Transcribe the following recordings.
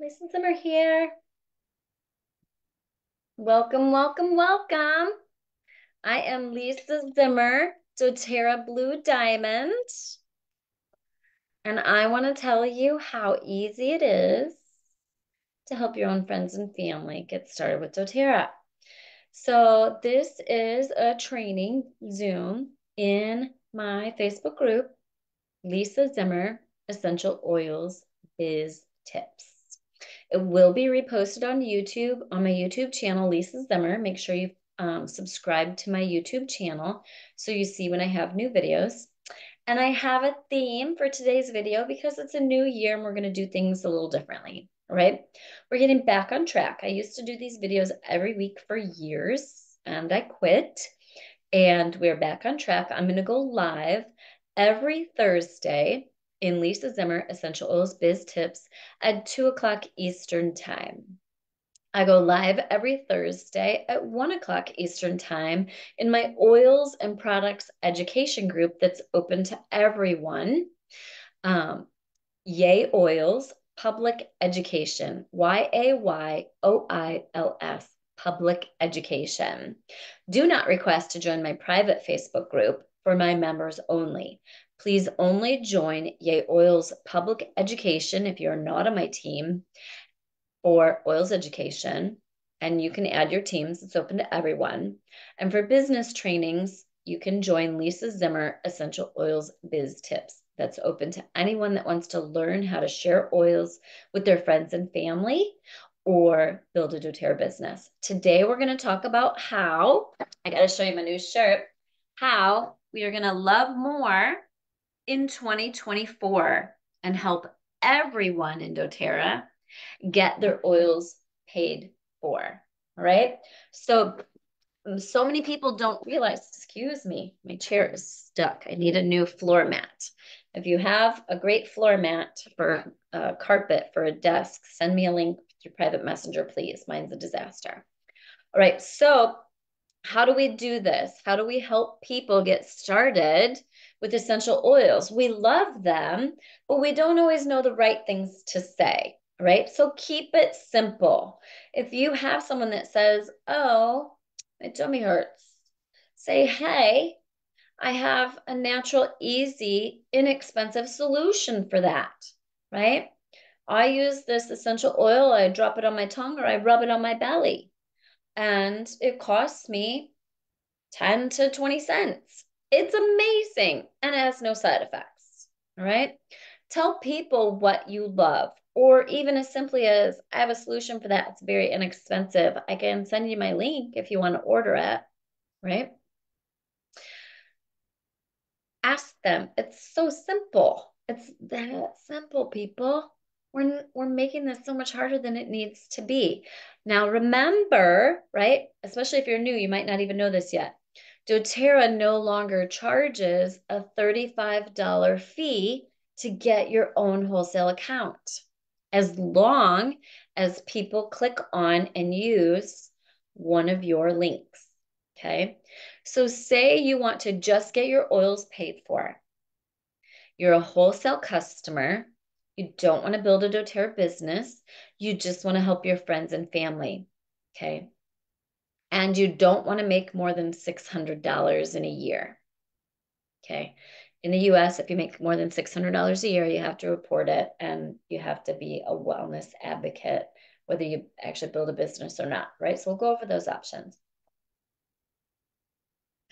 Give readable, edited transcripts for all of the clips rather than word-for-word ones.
Lisa Zimmer here. Welcome, welcome, welcome. I am Lisa Zimmer, doTERRA Blue Diamond, and I want to tell you how easy it is to help your own friends and family get started with doTERRA. So this is a training Zoom in my Facebook group, Lisa Zimmer Essential Oils Biz Tips. It will be reposted on YouTube, on my YouTube channel, Lisa Zimmer. Make sure you subscribe to my YouTube channel so you see when I have new videos. And I have a theme for today's video because it's a new year and we're going to do things a little differently. All right. We're getting back on track. I used to do these videos every week for years and I quit. And we're back on track. I'm going to go live every Thursday in Lisa Zimmer Essential Oils Biz Tips at 2 o'clock Eastern Time. I go live every Thursday at 1 o'clock Eastern Time in my oils and products education group that's open to everyone. Um, Yay Oils Public Education, YAYOILS, Public Education. Do not request to join my private Facebook group for my members only. Please only join Yay Oils Public Education if you're not on my team or Oils Education, and you can add your teams. It's open to everyone. And for business trainings, you can join Lisa Zimmer Essential Oils Biz Tips. That's open to anyone that wants to learn how to share oils with their friends and family or build a doTERRA business. Today, we're going to talk about how, I got to show you my new shirt, how we are going to love more in 2024 and help everyone in doTERRA get their oils paid for. All right. So many people don't realize, excuse me, my chair is stuck. I need a new floor mat. If you have a great floor mat for a carpet for a desk, send me a link through private messenger, please. Mine's a disaster. All right. So how do we do this? How do we help people get started with essential oils? We love them, but we don't always know the right things to say, right? So keep it simple. If you have someone that says, oh, my tummy hurts, say, hey, I have a natural, easy, inexpensive solution for that, right? I use this essential oil, I drop it on my tongue or I rub it on my belly, and it costs me 10 to 20 cents. It's amazing and it has no side effects. All right. Tell people what you love, or even as simply as I have a solution for that. It's very inexpensive. I can send you my link if you want to order it. Right. Ask them. It's so simple. It's that simple, people. We're making this so much harder than it needs to be. Now, remember, right? Especially if you're new, you might not even know this yet. doTERRA no longer charges a $35 fee to get your own wholesale account, as long as people click on and use one of your links. Okay. So say you want to just get your oils paid for. You're a wholesale customer. You don't want to build a doTERRA business. You just want to help your friends and family. Okay. And you don't want to make more than $600 in a year. Okay. In the US, if you make more than $600 a year, you have to report it and you have to be a wellness advocate, whether you actually build a business or not, right? So we'll go over those options.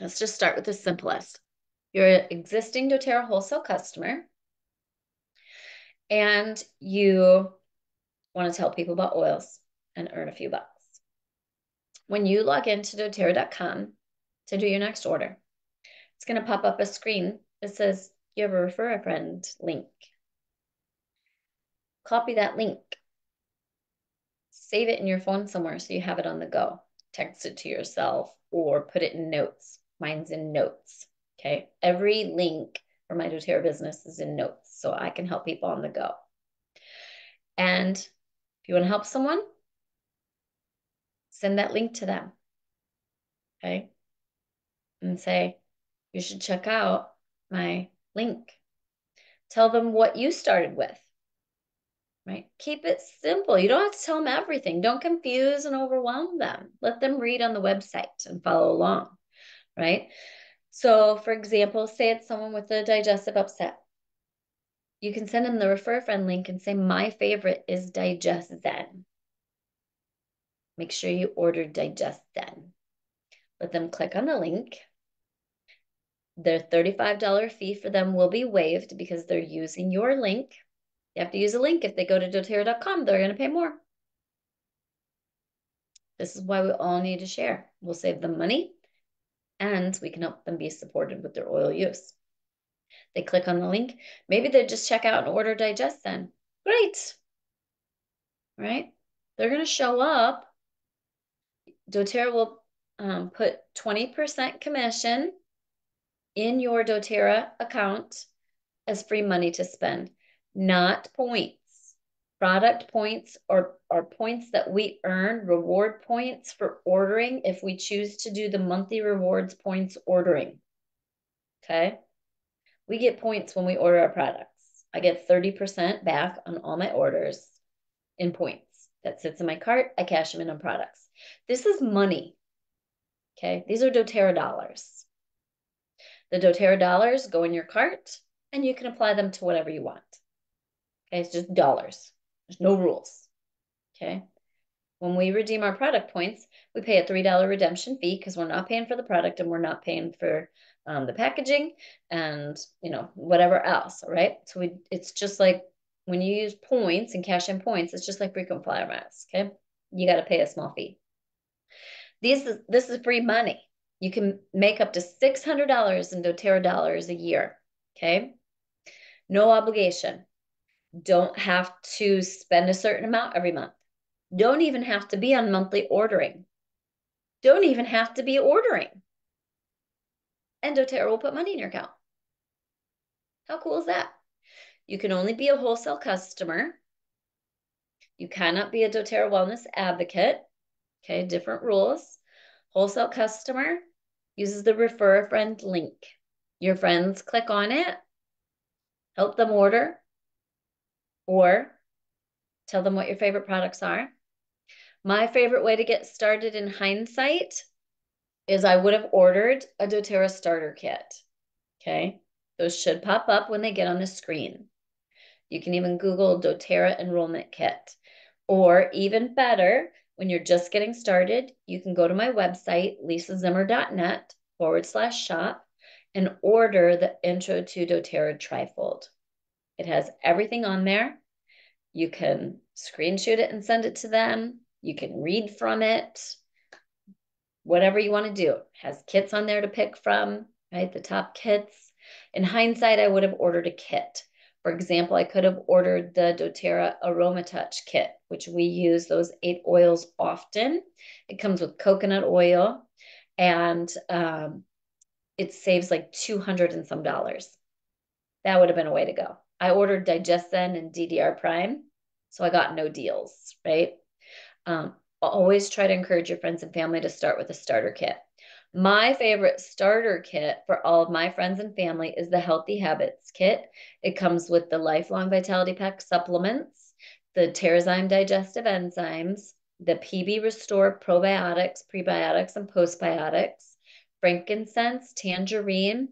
Let's just start with the simplest. You're an existing doTERRA wholesale customer and you want to tell people about oils and earn a few bucks. When you log into doTERRA.com to do your next order, it's going to pop up a screen that says you have a refer a friend link. Copy that link, save it in your phone somewhere so you have it on the go. Text it to yourself or put it in notes. Mine's in notes. Okay. Every link for my doTERRA business is in notes so I can help people on the go. And if you want to help someone, send that link to them. Okay. And say, you should check out my link. Tell them what you started with. right? Keep it simple. You don't have to tell them everything. Don't confuse and overwhelm them. Let them read on the website and follow along, right? So, for example, say it's someone with a digestive upset. You can send them the refer a friend link and say, my favorite is Digest Zen. Make sure you order Digest Zen. Let them click on the link. Their $35 fee for them will be waived because they're using your link. You have to use a link. If they go to doTERRA.com, they're going to pay more. This is why we all need to share. We'll save them money and we can help them be supported with their oil use. They click on the link. Maybe they just check out and order Digest Zen. Great, right? They're going to show up. doTERRA will put 20% commission in your doTERRA account as free money to spend, not points. Product points are points that we earn, reward points for ordering if we choose to do the monthly rewards points ordering. Okay? We get points when we order our products. I get 30% back on all my orders in points. That sits in my cart. I cash them in on products. This is money. Okay? These are doTERRA dollars. The doTERRA dollars go in your cart and you can apply them to whatever you want. Okay? It's just dollars. There's no rules. Okay? When we redeem our product points, we pay a $3 redemption fee because we're not paying for the product and we're not paying for the packaging and whatever else, right? So it's just like when you use points and cash in points, it's just like frequent flyer miles, okay? You got to pay a small fee. This is free money. You can make up to $600 in doTERRA dollars a year, okay? No obligation. Don't have to spend a certain amount every month. Don't even have to be on monthly ordering. Don't even have to be ordering. And doTERRA will put money in your account. How cool is that? You can only be a wholesale customer. You cannot be a doTERRA wellness advocate. Okay, different rules. Wholesale customer uses the refer a friend link. Your friends click on it, help them order, or tell them what your favorite products are. My favorite way to get started in hindsight is I would have ordered a doTERRA starter kit. Okay, those should pop up when they get on the screen. You can even Google doTERRA enrollment kit. Or even better, when you're just getting started, you can go to my website, lisazimmer.net/shop, and order the Intro to doTERRA trifold. It has everything on there. You can screenshot it and send it to them. You can read from it. Whatever you want to do. It has kits on there to pick from, right? The top kits. In hindsight, I would have ordered a kit. For example, I could have ordered the doTERRA Aroma Touch kit, which we use those 8 oils often. It comes with coconut oil and it saves like $200 and some dollars. That would have been a way to go. I ordered Digest Zen and DDR Prime, so I got no deals, right? Always try to encourage your friends and family to start with a starter kit. My favorite starter kit for all of my friends and family is the Healthy Habits kit. It comes with the Lifelong Vitality Pack supplements, the Terrazyme digestive enzymes, the PB Restore probiotics, prebiotics, and postbiotics, frankincense, tangerine,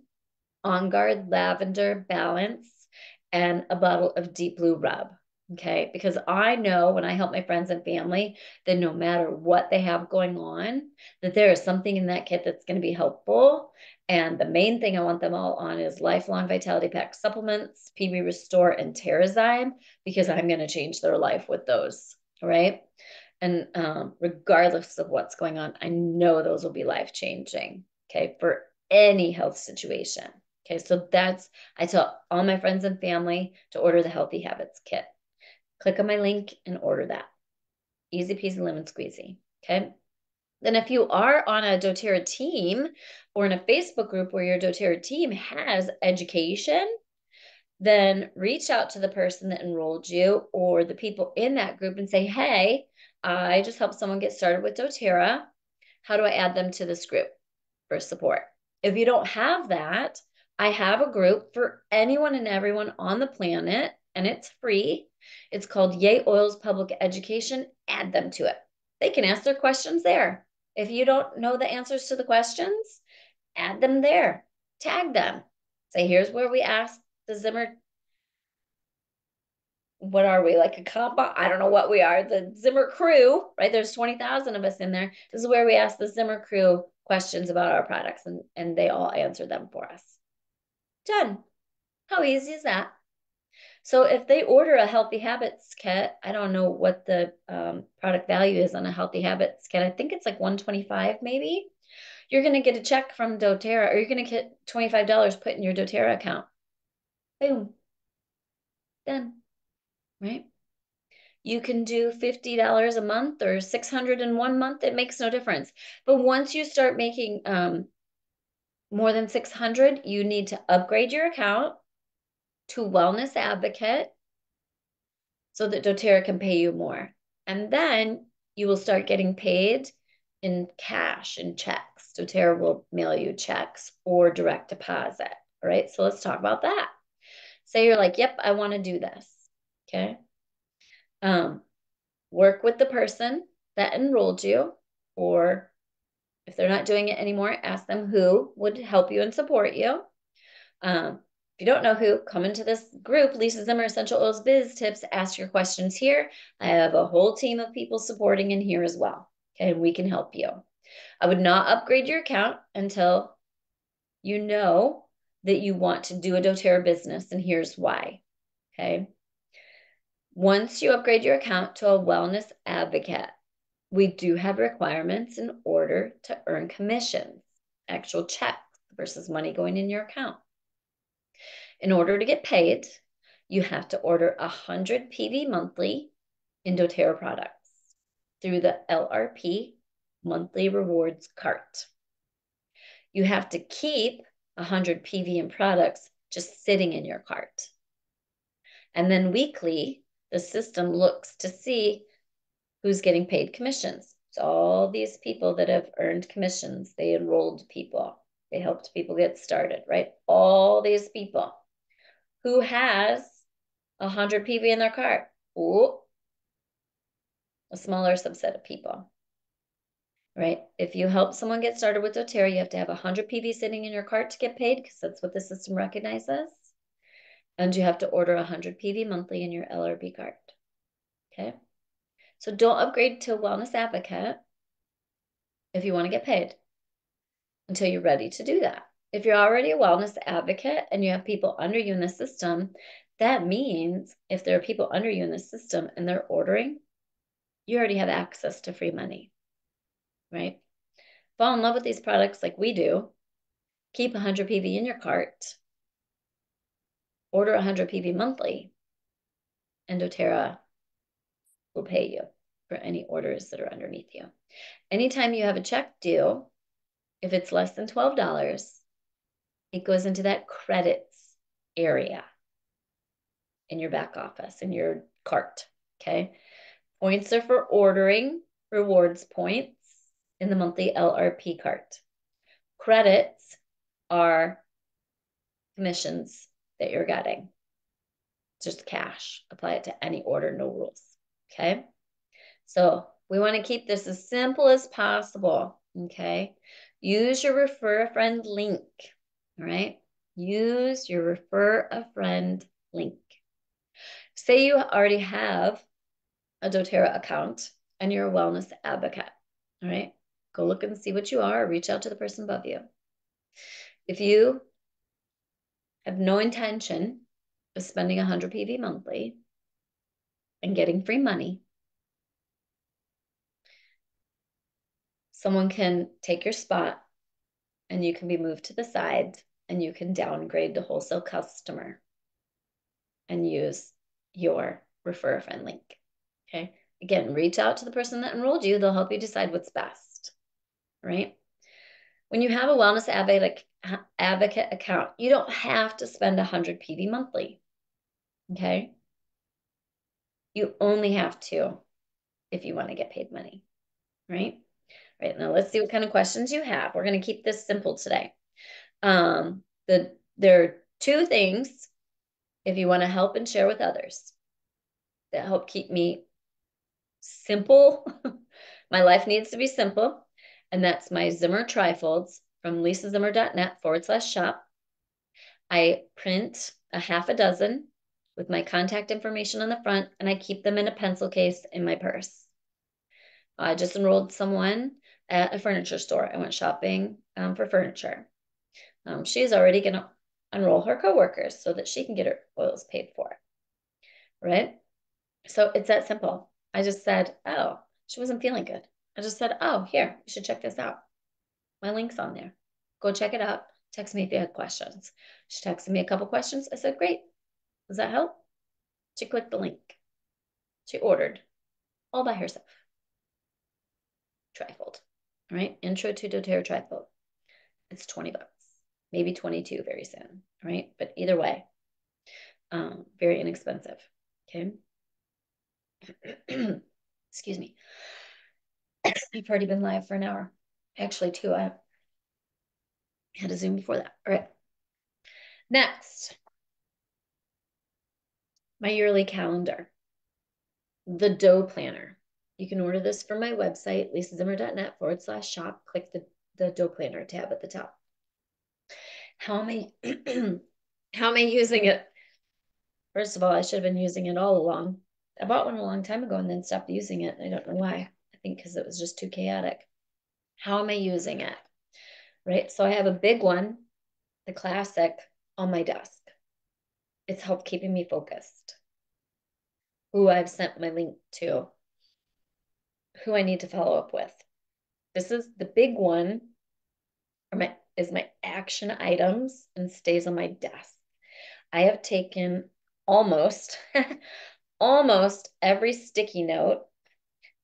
On Guard lavender balance, and a bottle of Deep Blue Rub. Okay, because I know when I help my friends and family that no matter what they have going on, that there is something in that kit that's going to be helpful. And the main thing I want them all on is Lifelong Vitality Pack supplements, PB Restore, and Terrazyme, because I'm going to change their life with those, right? And regardless of what's going on, I know those will be life-changing, okay, for any health situation. Okay, so I tell all my friends and family to order the Healthy Habits kit. Click on my link and order that. Easy peasy lemon squeezy. Okay. Then if you are on a doTERRA team or in a Facebook group where your doTERRA team has education, then reach out to the person that enrolled you or the people in that group and say, hey, I just helped someone get started with doTERRA. How do I add them to this group for support? If you don't have that, I have a group for anyone and everyone on the planet, and it's free. It's called Yay Oils Public Education. Add them to it. They can ask their questions there. If you don't know the answers to the questions, add them there. Tag them. Say, here's where we asked the Zimmer. What are we, like a compa? I don't know what we are. The Zimmer crew, right? There's 20,000 of us in there. This is where we ask the Zimmer crew questions about our products, and they all answer them for us. Done. How easy is that? So if they order a healthy habits kit, I don't know what the product value is on a healthy habits kit. I think it's like 125 maybe. You're going to get a check from doTERRA, or you're going to get $25 put in your doTERRA account. Boom. Done. Right? You can do $50 a month or $600 in 1 month. It makes no difference. But once you start making more than 600, you need to upgrade your account to Wellness Advocate so that doTERRA can pay you more. And then you will start getting paid in cash, in checks. doTERRA will mail you checks or direct deposit. All right, so let's talk about that. Say you're like, yep, I want to do this. Okay. Work with the person that enrolled you, or if they're not doing it anymore, ask them who would help you and support you. If you don't know who, come into this group, Lisa Zimmer Essential Oils Biz Tips, ask your questions here. I have a whole team of people supporting in here as well. Okay, and we can help you. I would not upgrade your account until you know that you want to do a doTERRA business, and here's why. Okay. Once you upgrade your account to a Wellness Advocate, we do have requirements in order to earn commissions, actual checks versus money going in your account. In order to get paid, you have to order 100 PV monthly in doTERRA products through the LRP monthly rewards cart. You have to keep 100 PV in products just sitting in your cart. And then weekly, the system looks to see who's getting paid commissions. So all these people that have earned commissions, they enrolled people, they helped people get started, right? All these people. Who has 100 PV in their cart? Ooh, a smaller subset of people, right? If you help someone get started with doTERRA, you have to have 100 PV sitting in your cart to get paid, because that's what the system recognizes. And you have to order 100 PV monthly in your LRB cart. Okay. So don't upgrade to Wellness Advocate if you want to get paid until you're ready to do that. If you're already a Wellness Advocate and you have people under you in the system, that means if there are people under you in the system and they're ordering, you already have access to free money, right? Fall in love with these products like we do. Keep 100 PV in your cart. Order 100 PV monthly, and doTERRA will pay you for any orders that are underneath you. Anytime you have a check due, if it's less than $12, it goes into that credits area in your back office, in your cart, okay? Points are for ordering, rewards points in the monthly LRP cart. Credits are commissions that you're getting. Just cash. Apply it to any order, no rules, okay? So we want to keep this as simple as possible, okay? Use your refer a friend link, all right? Use your refer a friend link. Say you already have a doTERRA account and you're a Wellness Advocate, all right? Go look and see what you are, or reach out to the person above you. If you have no intention of spending 100 PV monthly and getting free money, someone can take your spot and you can be moved to the side and you can downgrade to wholesale customer and use your refer a friend link. Okay. Again, reach out to the person that enrolled you. They'll help you decide what's best, right? When you have a Wellness Advocate account, you don't have to spend 100 PV monthly. Okay. You only have to if you want to get paid money, right? Right, now let's see what kind of questions you have. We're going to keep this simple today. There are two things if you want to help and share with others. that help keep me simple. My life needs to be simple. And that's my Zimmer trifolds from lisazimmer.net/shop. I print a half a dozen with my contact information on the front, and I keep them in a pencil case in my purse. I just enrolled someone at a furniture store. I went shopping for furniture. She's already going to enroll her coworkers so that she can get her oils paid for, right? So it's that simple. I just said, oh, she wasn't feeling good. I just said, oh, here, you should check this out. My link's on there. Go check it out. Text me if you have questions. She texted me a couple questions. I said, great. Does that help? She clicked the link. She ordered all by herself. Trifold, right? Intro to doTERRA trifold. It's $20, maybe 22 very soon, right? But either way, very inexpensive. Okay. Excuse me. I've already been live for an hour. Actually, two. I had a Zoom before that. All right. Next, my yearly calendar, the dough planner. You can order this from my website, lisazimmer.net/shop. Click the dough planner tab at the top. How am I how am I using it? First of all, I should have been using it all along. I bought one a long time ago and then stopped using it. I don't know why. I think because it was just too chaotic. How am I using it? Right? So I have a big one, the classic, on my desk. It's helped keeping me focused. Who I've sent my link to, who I need to follow up with. This is the big one, is my action items and stays on my desk. I have taken almost, almost every sticky note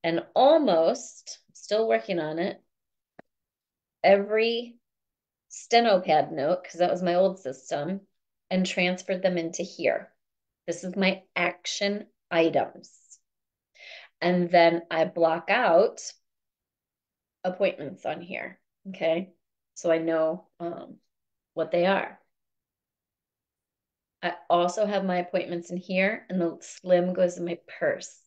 and almost, still working on it, every StenoPad note, because that was my old system, and transferred them into here. This is my action items. And then I block out appointments on here, okay? So I know what they are. I also have my appointments in here, and the slim goes in my purse,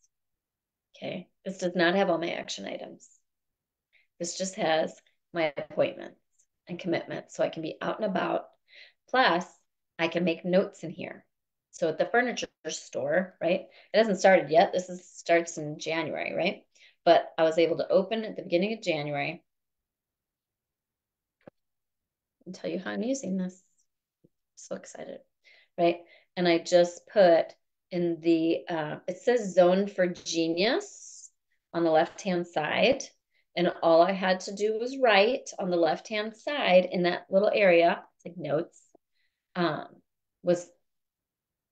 okay? This does not have all my action items. This just has my appointments and commitments, so I can be out and about. Plus, I can make notes in here. So at the furniture store, right? It hasn't started yet. Starts in January, right? But I was able to open at the beginning of January and tell you how I'm using this. So excited, right? And I just put in the, it says Zone for Genius on the left-hand side. And all I had to do was write on the left-hand side in that little area, like notes, was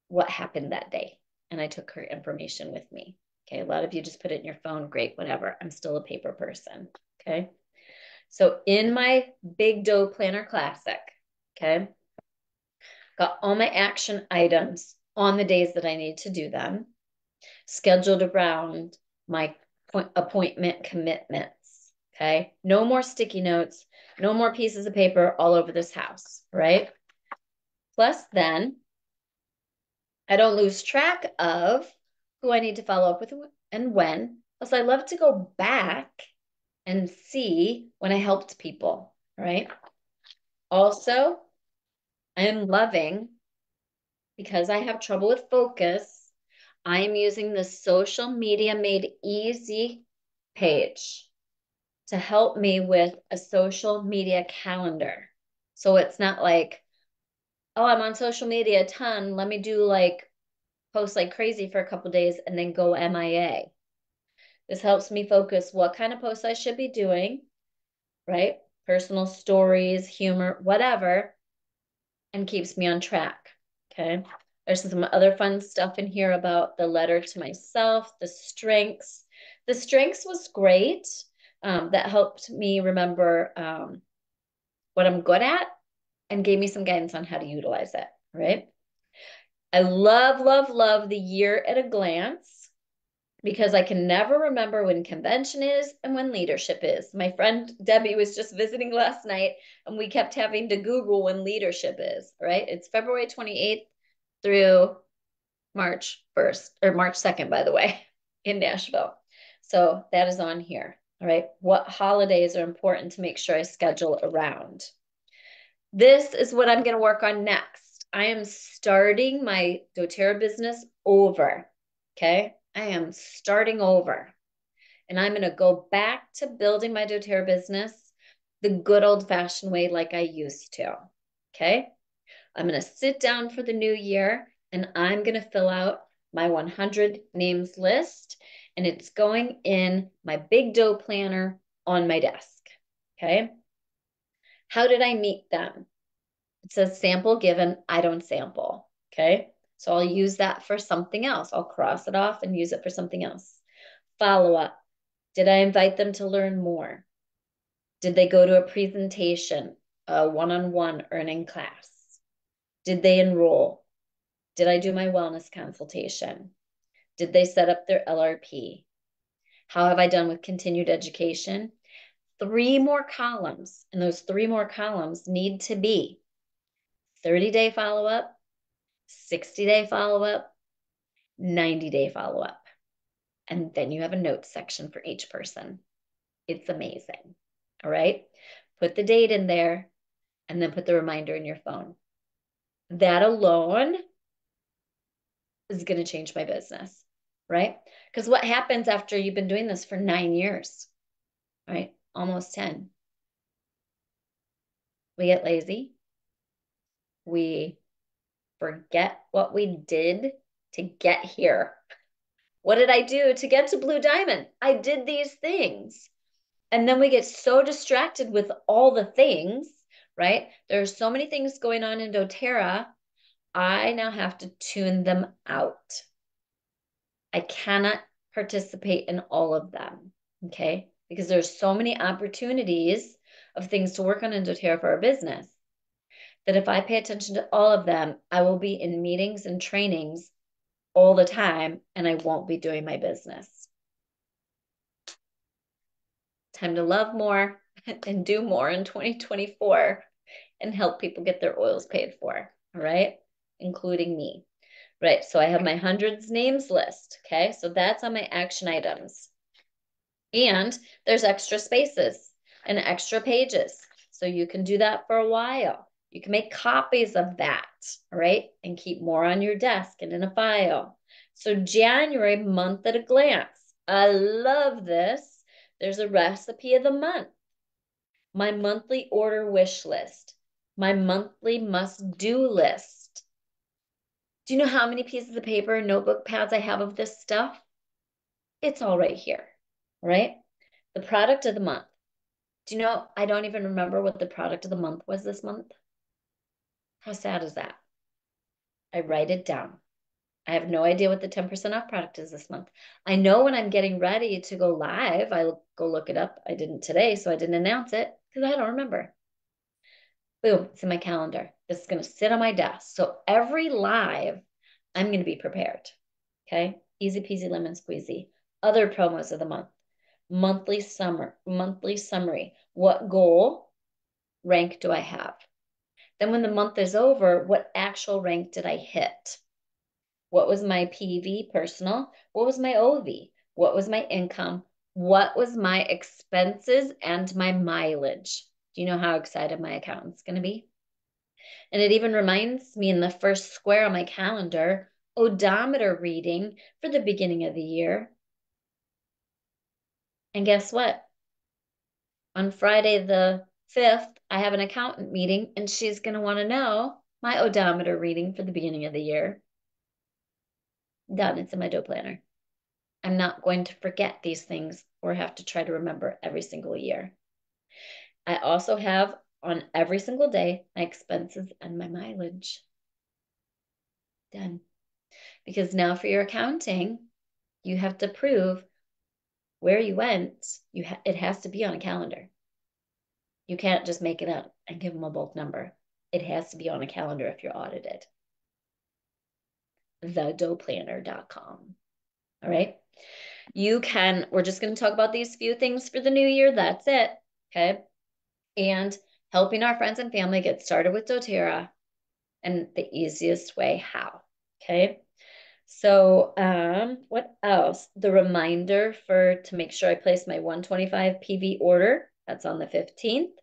what happened that day. And I took her information with me. Okay. A lot of you just put it in your phone. Great, whatever. I'm still a paper person. Okay. So in my big dough planner classic, okay, got all my action items on the days that I need to do them, scheduled around my appointment commitments. Okay. No more sticky notes, no more pieces of paper all over this house, right? Plus, then I don't lose track of who I need to follow up with and when. Plus, I love to go back and see when I helped people, right? Also, I am loving, because I have trouble with focus, I am using the Social Media Made Easy page to help me with a social media calendar. So it's not like, oh, I'm on social media a ton. Let me do like post like crazy for a couple days and then go MIA. This helps me focus what kind of posts I should be doing, right? Personal stories, humor, whatever, and keeps me on track. Okay. There's some other fun stuff in here about the letter to myself, the strengths. The strengths was great. That helped me remember what I'm good at and gave me some guidance on how to utilize it, right? I love, love, love the year at a glance, because I can never remember when convention is and when leadership is. My friend Debbie was just visiting last night and we kept having to Google when leadership is, right? It's February 28th through March 1st or March 2nd, by the way, in Nashville. So that is on here. All right. What holidays are important to make sure I schedule around? This is what I'm going to work on next. I am starting my doTERRA business over. Okay. I am starting over. And I'm going to go back to building my doTERRA business the good old fashioned way like I used to. Okay. I'm going to sit down for the new year and I'm going to fill out my 100 names list. And it's going in my big dough planner on my desk. Okay. How did I meet them? It says sample given. I don't sample. Okay. So I'll use that for something else. I'll cross it off and use it for something else. Follow up. Did I invite them to learn more? Did they go to a presentation, a one-on-one earning class? Did they enroll? Did I do my wellness consultation? Did they set up their LRP? How have I done with continued education? 3 more columns, and those 3 more columns need to be 30-day follow-up, 60-day follow-up, 90-day follow-up. And then you have a notes section for each person. It's amazing. All right. Put the date in there and then put the reminder in your phone. That alone is going to change my business, right? Because what happens after you've been doing this for 9 years, right? Almost 10. We get lazy. We forget what we did to get here. What did I do to get to Blue Diamond? I did these things. And then we get so distracted with all the things, right? There's so many things going on in doTERRA. I now have to tune them out. I cannot participate in all of them, okay? Because there's so many opportunities of things to work on in doTERRA for our business that if I pay attention to all of them, I will be in meetings and trainings all the time and I won't be doing my business. Time to love more and do more in 2024 and help people get their oils paid for, all right? Including me. Right, so I have my hundreds names list, okay? So that's on my action items. And there's extra spaces and extra pages. So you can do that for a while. You can make copies of that, all right? And keep more on your desk and in a file. So January, month at a glance. I love this. There's a recipe of the month. My monthly order wish list. My monthly must-do list. Do you know how many pieces of paper and notebook pads I have of this stuff? It's all right here, right? The product of the month. Do you know, I don't even remember what the product of the month was this month. How sad is that? I write it down. I have no idea what the 10% off product is this month. I know when I'm getting ready to go live, I'll go look it up. I didn't today, so I didn't announce it because I don't remember. Boom, it's in my calendar. This is going to sit on my desk. So every live, I'm going to be prepared. Okay. Easy peasy lemon squeezy. Other promos of the month. Monthly summary. What goal rank do I have? Then when the month is over, what actual rank did I hit? What was my PV personal? What was my OV? What was my income? What was my expenses and my mileage? Do you know how excited my accountant's going to be? And it even reminds me in the first square on my calendar, odometer reading for the beginning of the year. And guess what? On Friday the 5th, I have an accountant meeting and she's going to want to know my odometer reading for the beginning of the year. Done. It's in my dough planner. I'm not going to forget these things or have to try to remember every single year. I also have on every single day my expenses and my mileage. Done. Because now for your accounting, you have to prove where you went. It has to be on a calendar. You can't just make it up and give them a bulk number. It has to be on a calendar if you're audited. TheDoughPlanner.com. All right. We're just going to talk about these few things for the new year. That's it. Okay. And helping our friends and family get started with doTERRA and the easiest way how. Okay. So, what else? The reminder to make sure I place my 125 PV order. That's on the 15th.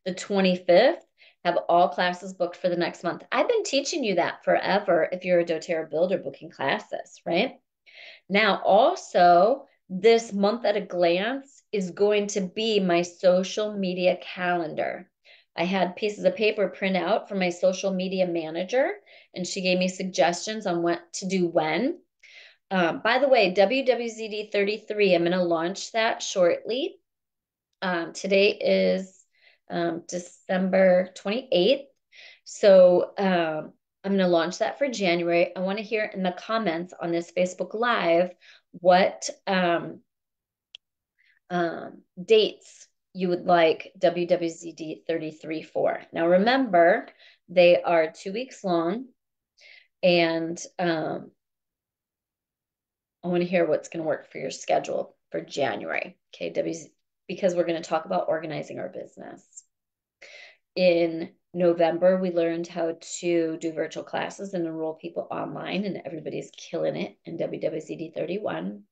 The 25th, have all classes booked for the next month. I've been teaching you that forever if you're a doTERRA builder booking classes, right? Now, also, this month at a glance is going to be my social media calendar. I had pieces of paper print out from my social media manager, and she gave me suggestions on what to do when. By the way, WWZD 33, I'm going to launch that shortly. Today is December 28th. So I'm going to launch that for January. I want to hear in the comments on this Facebook Live what dates you would like WWZD 33 for. Now, remember, they are 2 weeks long, and I want to hear what's going to work for your schedule for January. Okay, because we're going to talk about organizing our business. In November, we learned how to do virtual classes and enroll people online, and everybody's killing it in WWZD 31.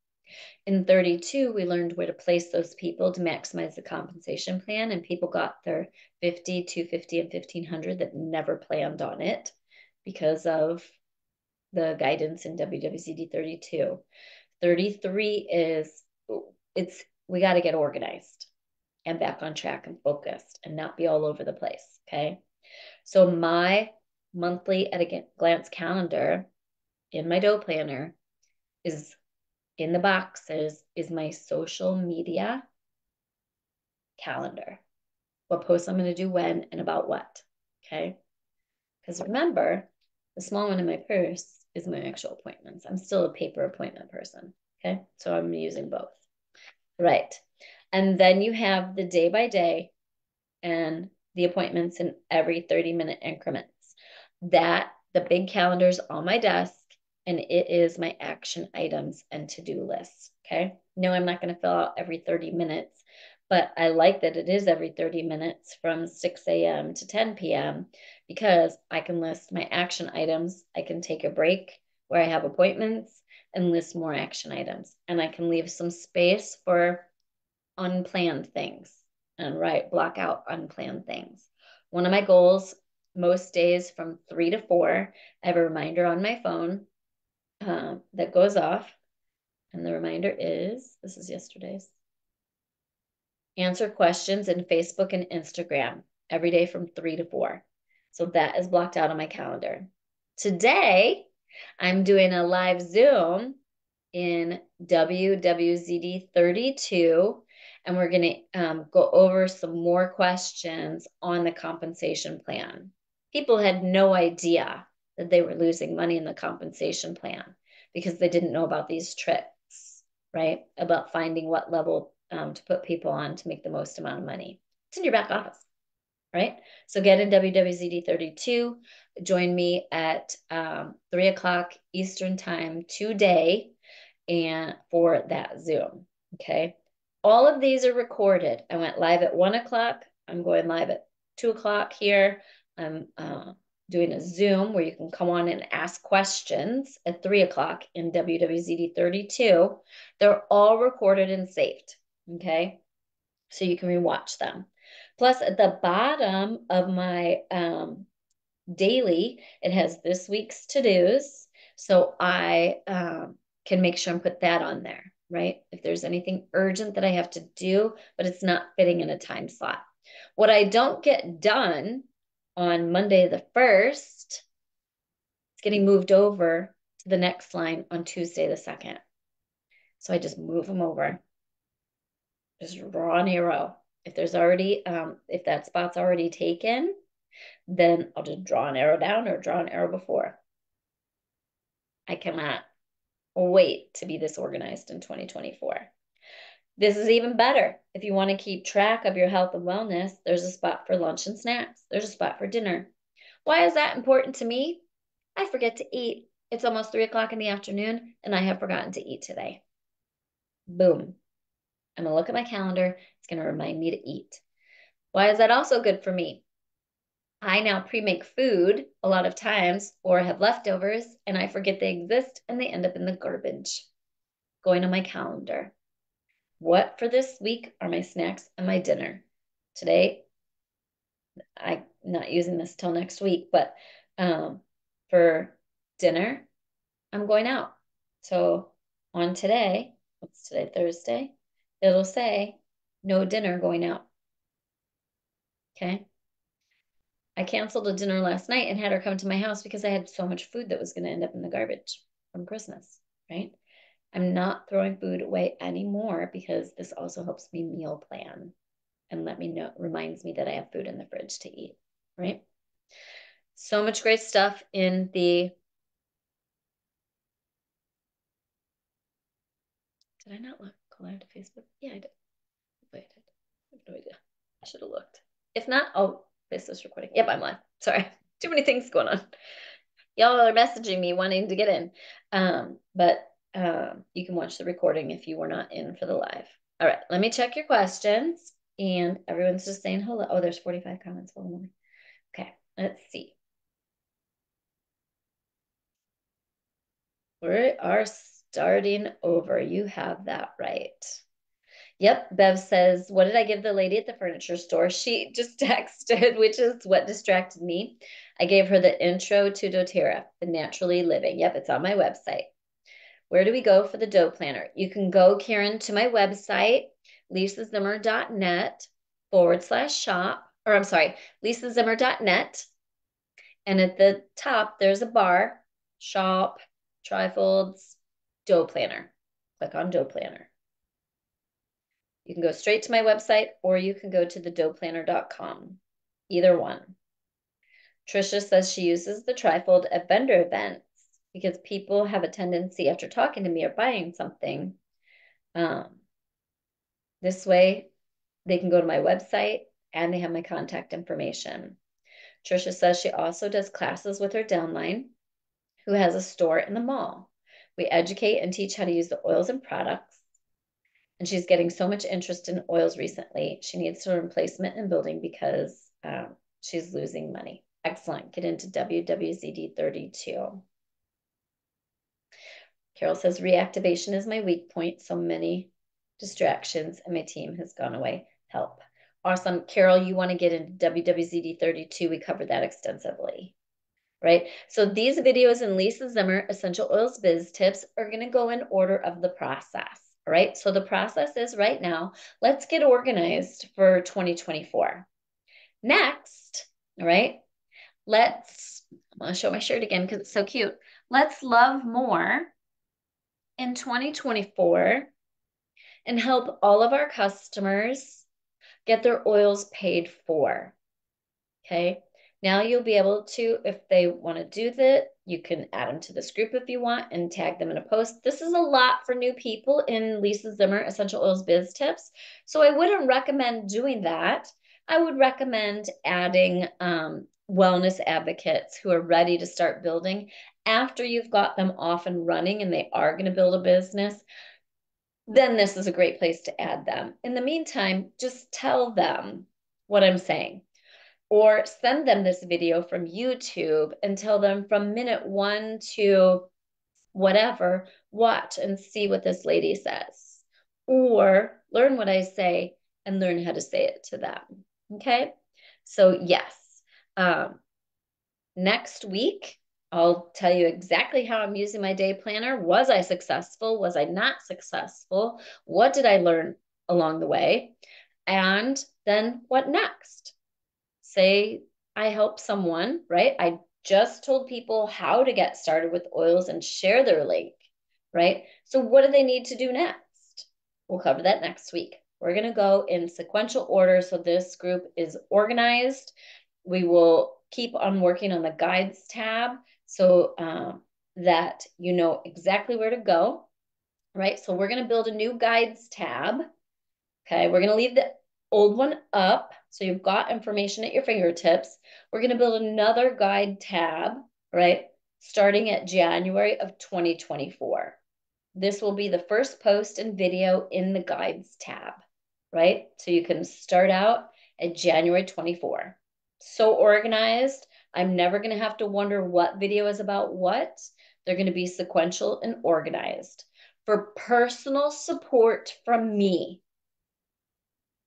In 32, we learned where to place those people to maximize the compensation plan, and people got their 50, 250, and 1500 that never planned on it because of the guidance in WWZD 32. 33 is we got to get organized and back on track and focused and not be all over the place. Okay. So my monthly at a glance calendar in my dough planner is in the boxes is my social media calendar. What posts I'm going to do when and about what. Okay. Because remember, the small one in my purse is my actual appointments. I'm still a paper appointment person. Okay. So I'm using both. Right. And then you have the day by day and the appointments in every 30-minute increments. That the big calendar's on my desk and it is my action items and to-do lists. Okay. No, I'm not going to fill out every 30 minutes, but I like that it is every 30 minutes from 6 a.m. to 10 p.m. because I can list my action items. I can take a break where I have appointments and list more action items. And I can leave some space for unplanned things and block out unplanned things. One of my goals, most days from 3 to 4, I have a reminder on my phone that goes off. And the reminder is, this is yesterday's, answer questions in Facebook and Instagram every day from 3 to 4. So that is blocked out on my calendar. Today, I'm doing a live Zoom in WWZD 32, and we're going to go over some more questions on the compensation plan. People had no idea that they were losing money in the compensation plan because they didn't know about these tricks, right? About finding what level to put people on to make the most amount of money. It's in your back office, right? So get in WWZD 32. Join me at 3 o'clock Eastern time today and for that Zoom. Okay. All of these are recorded. I went live at 1 o'clock. I'm going live at 2 o'clock here. I'm doing a Zoom where you can come on and ask questions at 3 o'clock in WWZD 32. They're all recorded and saved. Okay. So you can rewatch them. Plus, at the bottom of my daily, it has this week's to-dos. So I can make sure and put that on there, right? If there's anything urgent that I have to do, but it's not fitting in a time slot. What I don't get done on Monday the 1st, it's getting moved over to the next line on Tuesday the 2nd. So I just move them over. Just draw an arrow. If there's already, if that spot's already taken, then I'll just draw an arrow down or draw an arrow before. I cannot wait to be this organized in 2024. This is even better. If you want to keep track of your health and wellness, there's a spot for lunch and snacks. There's a spot for dinner. Why is that important to me? I forget to eat. It's almost 3 o'clock in the afternoon, and I have forgotten to eat today. Boom. I'm going to look at my calendar. It's going to remind me to eat. Why is that also good for me? I now pre-make food a lot of times or have leftovers and I forget they exist and they end up in the garbage. Going on my calendar. What for this week are my snacks and my dinner? Today, I'm not using this till next week, but for dinner, I'm going out. So on today, what's today, Thursday? It'll say no dinner going out. Okay. I canceled a dinner last night and had her come to my house because I had so much food that was going to end up in the garbage from Christmas, right? I'm not throwing food away anymore because this also helps me meal plan and let me know, reminds me that I have food in the fridge to eat, right? So much great stuff in the, did I not look live to Facebook? Yeah, I did. Wait, I did. I have no idea. I should have looked. If not, I'll face this recording. Yep, I'm live. Sorry. Too many things going on. Y'all are messaging me wanting to get in. But you can watch the recording if you were not in for the live. All right, let me check your questions. And everyone's just saying hello. Oh, there's 45 comments. Hold on. Okay, let's see. We are starting over. You have that right. Yep, Bev says, what did I give the lady at the furniture store? She just texted, which is what distracted me. I gave her the intro to doTERRA, the naturally living. Yep, it's on my website. Where do we go for the dough planner? You can go, Karen, to my website, lisazimmer.net/shop, or I'm sorry, lisazimmer.net. And at the top, there's a bar, shop, trifolds, dough planner. Click on dough planner. You can go straight to my website or you can go to the doughplanner.com. Either one. Trisha says she uses the trifold at vendor events because people have a tendency after talking to me or buying something. This way they can go to my website and they have my contact information. Trisha says she also does classes with her downline who has a store in the mall. We educate and teach how to use the oils and products. And she's getting so much interest in oils recently. She needs to learn placement and building because she's losing money. Excellent. Get into WWZD32. Carol says reactivation is my weak point. So many distractions and my team has gone away. Help. Awesome. Carol, you want to get into WWZD32. We covered that extensively. Right? So these videos in Lisa Zimmer Essential Oils Biz Tips are going to go in order of the process. All right. So the process is right now, let's get organized for 2024. Next, all right, I'm going to show my shirt again because it's so cute. Let's love more in 2024 and help all of our customers get their oils paid for. Okay. Now you'll be able to, if they want to do that, you can add them to this group if you want and tag them in a post. This is a lot for new people in Lisa Zimmer Essential Oils Biz Tips. So I wouldn't recommend doing that. I would recommend adding wellness advocates who are ready to start building after you've got them off and running and they are going to build a business. Then this is a great place to add them. In the meantime, just tell them what I'm saying. Or send them this video from YouTube and tell them from minute 1 to whatever, watch and see what this lady says. Or learn what I say and learn how to say it to them. Okay? So yes, next week, I'll tell you exactly how I'm using my day planner. Was I successful? Was I not successful? What did I learn along the way? And then what next? Say I help someone, right? I just told people how to get started with oils and share their link, right? So what do they need to do next? We'll cover that next week. We're going to go in sequential order so this group is organized. We will keep on working on the guides tab so that you know exactly where to go, right? So we're going to build a new guides tab. Okay, we're going to leave the old one up so you've got information at your fingertips. We're going to build another guide tab, right, starting at January of 2024. This will be the first post and video in the guides tab, right? So you can start out at January 24. so organized. I'm never going to have to wonder what video is about what. They're going to be sequential and organized. For personal support from me,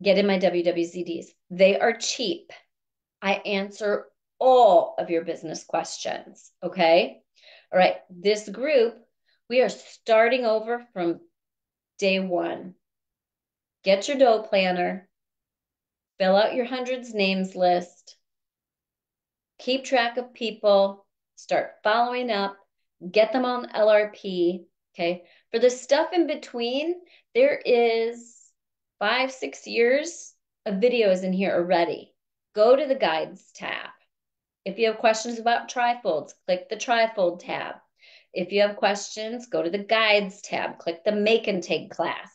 get in my WWZDs. They are cheap. I answer all of your business questions. Okay. All right. This group, we are starting over from day one. Get your dough planner, fill out your hundreds names list, keep track of people, start following up, get them on LRP. Okay. For the stuff in between, there is 5, 6 years of videos in here already. Go to the guides tab. If you have questions about trifolds, click the trifold tab. If you have questions, go to the guides tab, click the make and take class,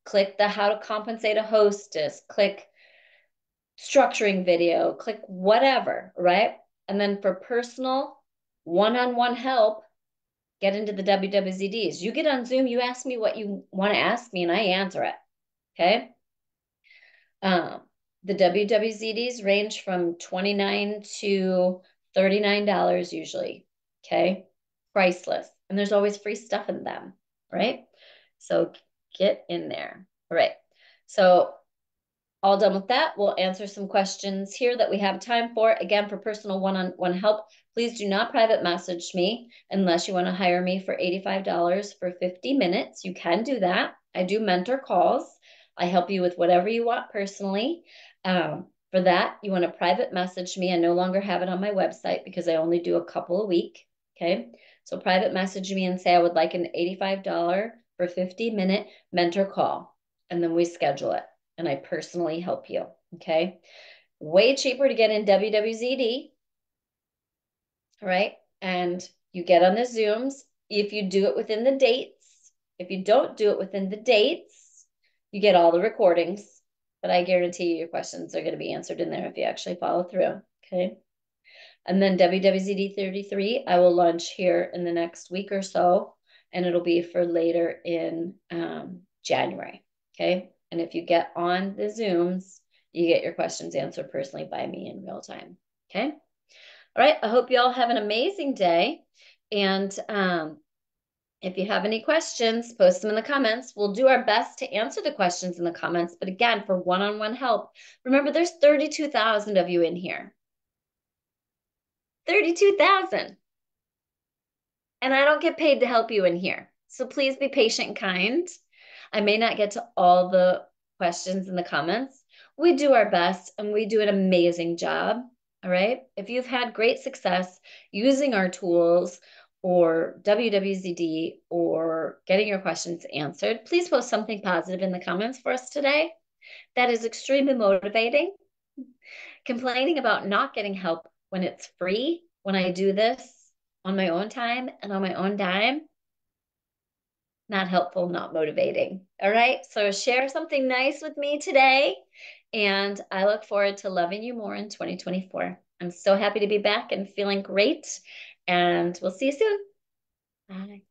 click the how to compensate a hostess, click structuring video, click whatever, right? And then for personal one-on-one help, get into the WWZDs. You get on Zoom, you ask me what you want to ask me, and I answer it. Okay. The WWZDs range from $29 to $39 usually. Okay. Priceless. And there's always free stuff in them, right? So get in there. All right. So all done with that, we'll answer some questions here that we have time for. Again, for personal one-on-one help, please do not private message me unless you want to hire me for $85 for 50 minutes. You can do that. I do mentor calls. I help you with whatever you want personally. For that, you want to private message me. I no longer have it on my website because I only do a couple a week. Okay. So private message me and say I would like an $85 for 50-minute mentor call. And then we schedule it. And I personally help you. Okay. Way cheaper to get in WWZD. All right. And you get on the Zooms if you do it within the dates. If you don't do it within the dates, you get all the recordings. But I guarantee you your questions are going to be answered in there if you actually follow through. Okay. And then WWZD 33, I will launch here in the next week or so. And it'll be for later in January. Okay. And if you get on the Zooms, you get your questions answered personally by me in real time. Okay. All right. I hope you all have an amazing day. And if you have any questions, post them in the comments. We'll do our best to answer the questions in the comments. But again, for one-on-one help, remember there's 32,000 of you in here. 32,000. And I don't get paid to help you in here. So please be patient and kind. I may not get to all the questions in the comments. We do our best and we do an amazing job. All right. If you've had great success using our tools or WWZD or getting your questions answered, please post something positive in the comments for us today. That is extremely motivating. Complaining about not getting help when it's free, when I do this on my own time and on my own dime, not helpful, not motivating. All right. So share something nice with me today. And I look forward to loving you more in 2024. I'm so happy to be back and feeling great. And we'll see you soon. Bye.